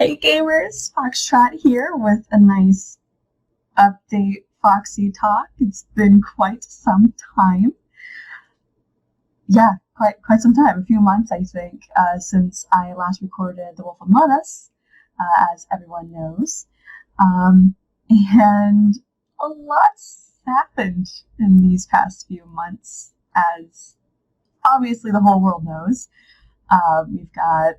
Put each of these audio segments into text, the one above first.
Hey gamers, FoxTrot here with a nice update Foxy Talk. It's been quite some time. Yeah, quite some time, a few months I think, since I last recorded The Wolf Among Us, as everyone knows. And a lot's happened in these past few months, as obviously the whole world knows. We've got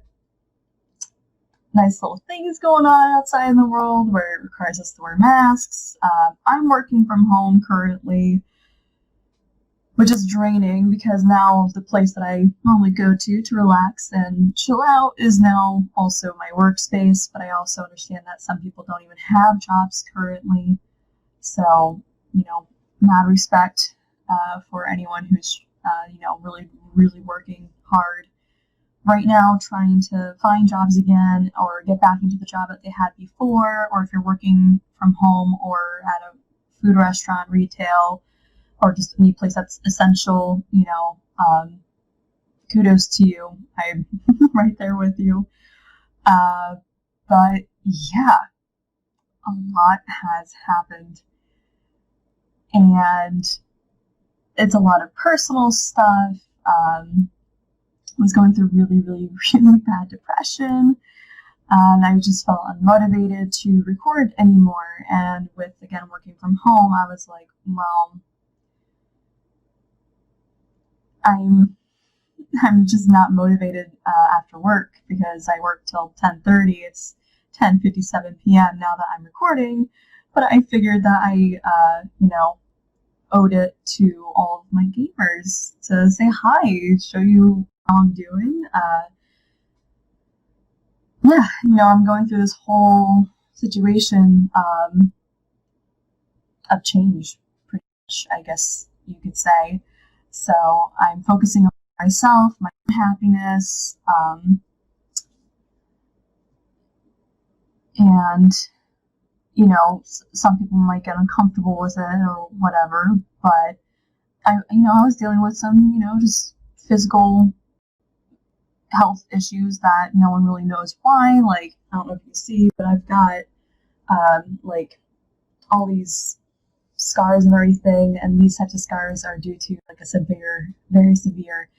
nice little things going on outside in the world where it requires us to wear masks. I'm working from home currently, which is draining because now the place that I normally go to relax and chill out is now also my workspace, but I also understand that some people don't even have jobs currently. So, mad respect for anyone who's, really working hard right now, trying to find jobs again or get back into the job that they had before, or if you're working from home or at a food restaurant, retail, or just any place that's essential, kudos to you. I'm right there with you. But yeah, a lot has happened. And it's a lot of personal stuff. Was going through really bad depression, and I just felt unmotivated to record anymore. And with, again, working from home, I was like, well, I'm just not motivated after work because I work till 10:30. It's 10:57 p.m. now that I'm recording, but I figured that I owed it to all of my gamers to say hi, show you how I'm doing. I'm going through this whole situation of change, pretty much, I guess you could say. So I'm focusing on myself, my happiness, and some people might get uncomfortable with it or whatever, but I was dealing with some, just physical health issues that no one really knows why. Like, I don't know if you see, but I've got all these scars and everything, and these types of scars are due to a very severe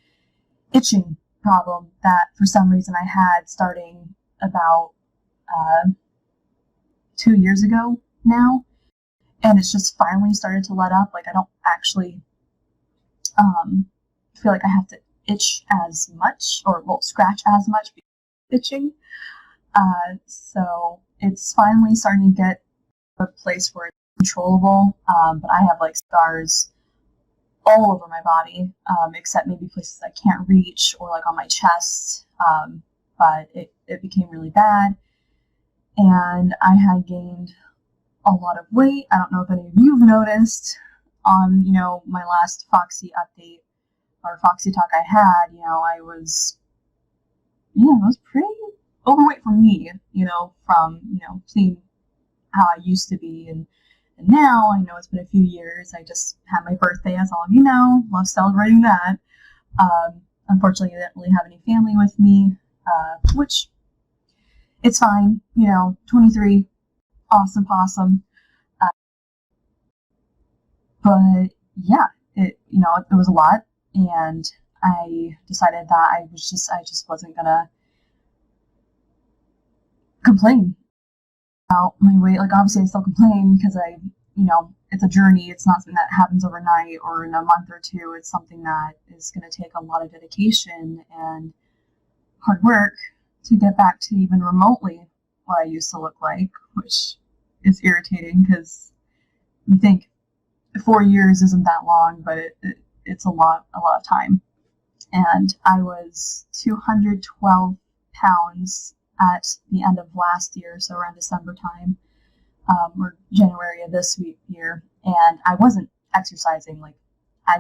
itching problem that for some reason I had starting about 2 years ago now, and it's just finally started to let up. Like, I don't actually feel like I have to itch as much, or scratch as much itching. So it's finally starting to get a place where it's controllable. But I have scars all over my body, except maybe places I can't reach, or on my chest. But it became really bad, and I had gained a lot of weight. I don't know if any of you've noticed on, my last Foxy update or Foxy Talk I had, I was pretty overweight for me, from, seeing how I used to be. And now, I know it's been a few years. I just had my birthday, as all of you know. Love celebrating that. Unfortunately, I didn't really have any family with me, which it's fine. 23, awesome possum. But yeah, it was a lot. And I decided that I just wasn't gonna complain about my weight. Obviously I still complain because it's a journey. It's not something that happens overnight or in a month or two. It's something that is gonna take a lot of dedication and hard work to get back to even remotely what I used to look like, which is irritating because you think 4 years isn't that long, but it's a lot of time. And I was 212 pounds at the end of last year, so around December time, or January of this year, and I wasn't exercising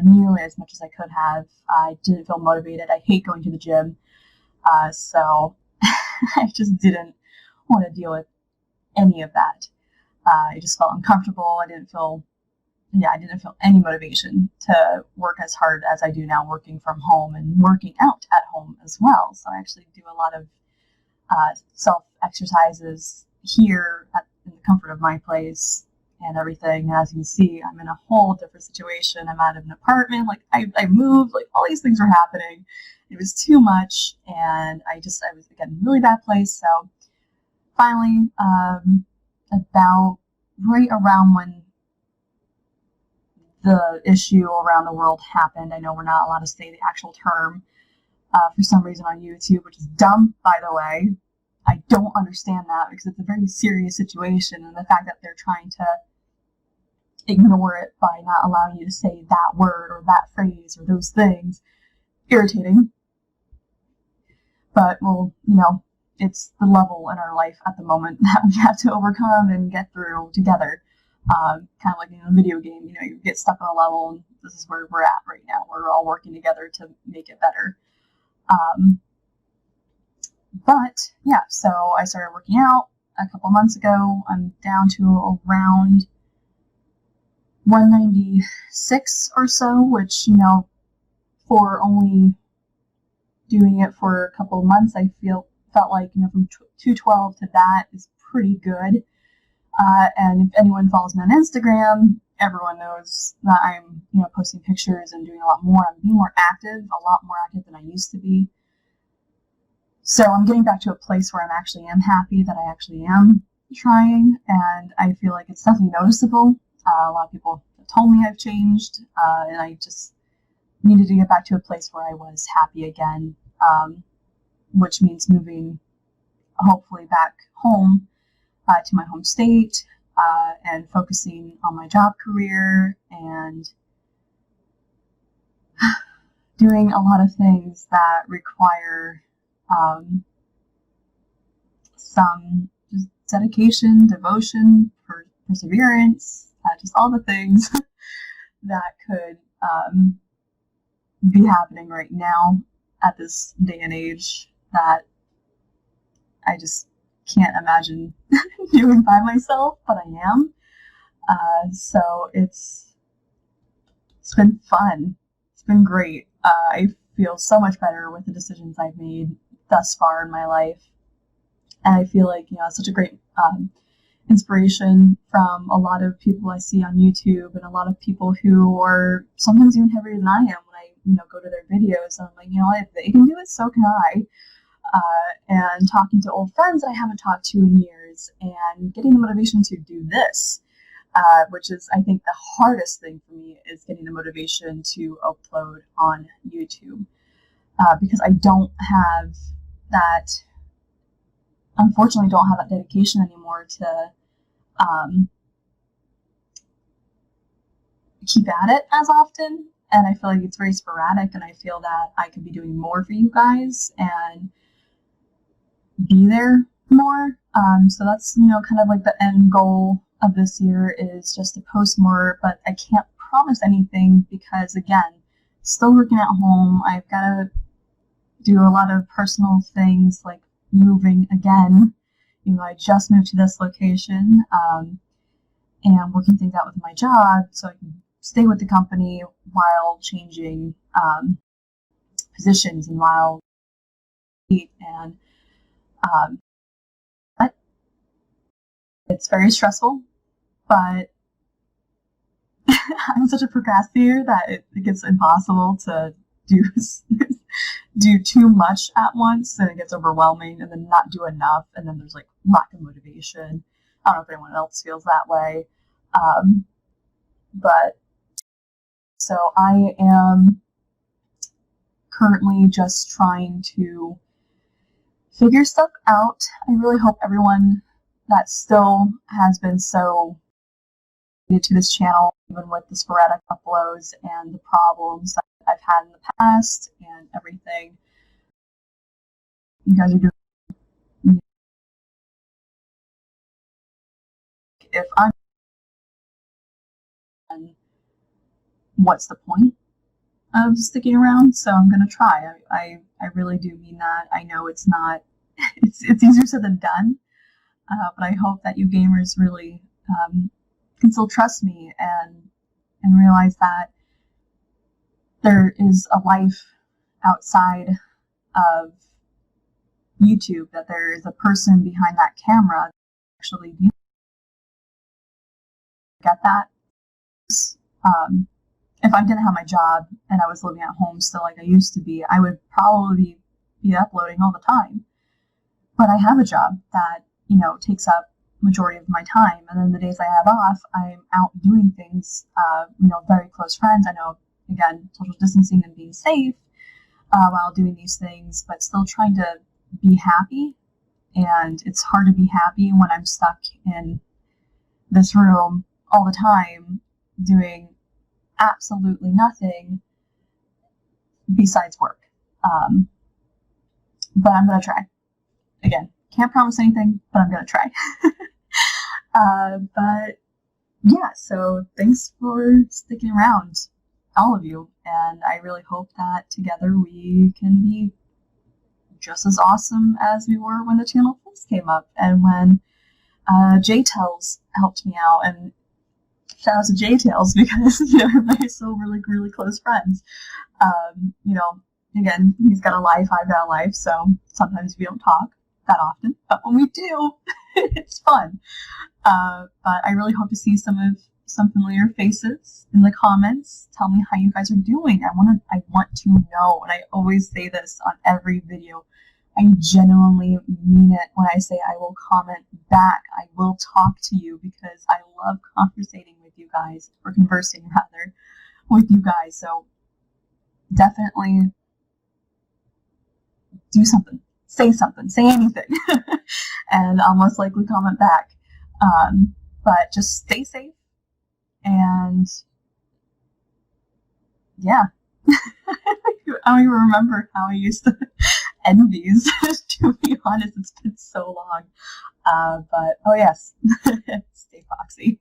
nearly as much as I could have. I didn't feel motivated. I hate going to the gym, so I just didn't want to deal with any of that. I just felt uncomfortable. I didn't feel any motivation to work as hard as I do now, working from home and working out at home as well. So I actually do a lot of exercises here in the comfort of my place and everything. As you can see, I'm in a whole different situation. I'm out of an apartment. Like I moved. Like all these things were happening. It was too much, and I was again in a really bad place. So finally, about right around when the issue around the world happened, I know we're not allowed to say the actual term for some reason on YouTube, which is dumb, by the way. I don't understand that because it's a very serious situation, and the fact that they're trying to ignore it by not allowing you to say that word or that phrase or those things, irritating. But, well, it's the level in our life at the moment that we have to overcome and get through together. Kind of like in a video game, you get stuck on a level, and this is where we're at right now. We're all working together to make it better. But yeah, so I started working out a couple months ago. I'm down to around 196 or so, which, for only doing it for a couple of months, I felt like, from 212 to that is pretty good. And if anyone follows me on Instagram, everyone knows that I'm, posting pictures and doing a lot more. I'm being more active, a lot more active than I used to be. So I'm getting back to a place where I actually am happy that I actually am trying, and I feel like it's definitely noticeable. A lot of people have told me I've changed, and I just needed to get back to a place where I was happy again, which means moving, hopefully, back home to my home state, and focusing on my job career and doing a lot of things that require some just dedication, devotion, perseverance, just all the things that could be happening right now at this day and age that I just can't imagine doing by myself, but I am. So it's been fun. It's been great. I feel so much better with the decisions I've made thus far in my life. And I feel like, it's such a great inspiration from a lot of people I see on YouTube, and a lot of people who are sometimes even heavier than I am when I, go to their videos. And I'm like, if they can do it, so can I. And talking to old friends that I haven't talked to in years, and getting the motivation to do this, which is, I think, the hardest thing for me, is getting the motivation to upload on YouTube, because I don't have that, unfortunately, don't have that dedication anymore to keep at it as often, and I feel like it's very sporadic, and I feel that I could be doing more for you guys and be there more. So that's, kind of like the end goal of this year, is just to post more, but I can't promise anything because, again, still working at home. I've got to do a lot of personal things like moving again. I just moved to this location, and working things out with my job so I can stay with the company while changing positions and while and but it's very stressful, but I'm such a procrastinator that it gets impossible to do too much at once, and it gets overwhelming, and then not do enough, and then there's like lack of motivation. I don't know if anyone else feels that way, but so I am currently just trying to figure stuff out. I really hope everyone that still has been so committed to this channel, even with the sporadic uploads and the problems that I've had in the past and everything, you guys are doing. If I'm, what's the point of sticking around? So I'm gonna try. I really do mean that. I know it's not. It's easier said than done, but I hope that you gamers really can still trust me and realize that there is a life outside of YouTube, that there is a person behind that camera actually get that. If I didn't have my job and I was living at home still like I used to be, I would probably be uploading all the time. But I have a job that, takes up majority of my time. And then the days I have off, I'm out doing things, very close friends. I know, again, social distancing and being safe while doing these things, but still trying to be happy. And it's hard to be happy when I'm stuck in this room all the time doing absolutely nothing besides work. But I'm going to try. Again, can't promise anything, but I'm going to try. But yeah, so thanks for sticking around, all of you. And I really hope that together we can be just as awesome as we were when the channel first came up and when J-Tails helped me out. And shout out to J-Tails because, everybody's still really, really close friends. Again, he's got a life, I've got a life, so sometimes we don't talk that often, but when we do, it's fun. But I really hope to see some familiar faces in the comments. Tell me how you guys are doing. I want to know, and I always say this on every video. I genuinely mean it when I say I will comment back. I will talk to you because I love conversating with you guys, or conversing rather, with you guys. So definitely do something, say anything, and I'll most likely comment back. But just stay safe, and yeah. I don't even remember how I used to end these, to be honest. It's been so long. But, oh yes, stay foxy.